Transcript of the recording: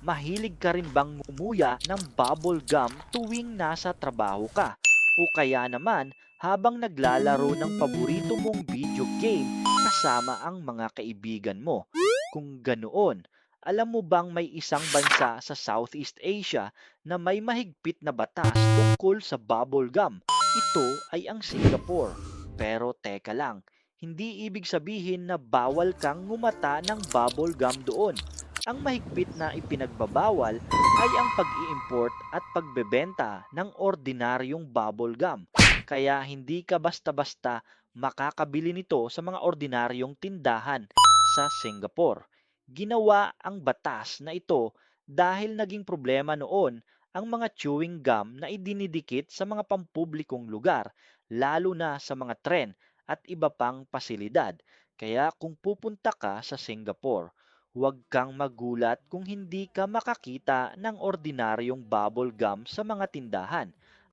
mahilig ka rin bang ngumuya ng bubble gum tuwing nasa trabaho ka? O kaya naman habang naglalaro ng paborito mong video game kasama ang mga kaibigan mo? Kung ganoon, alam mo bang may isang bansa sa Southeast Asia na may mahigpit na batas tungkol sa bubble gum? Ito ay ang Singapore. Pero teka lang, hindi ibig sabihin na bawal kang ngumata ng bubble gum doon. Ang mahigpit na ipinagbabawal ay ang pag-i-import at pagbebenta ng ordinaryong bubble gum. Kaya hindi ka basta-basta makakabili nito sa mga ordinaryong tindahan sa Singapore. Ginawa ang batas na ito dahil naging problema noon ang mga chewing gum na idinidikit sa mga pampublikong lugar, lalo na sa mga tren at iba pang pasilidad. Kaya kung pupunta ka sa Singapore, huwag kang magulat kung hindi ka makakita ng ordinaryong bubble gum sa mga tindahan.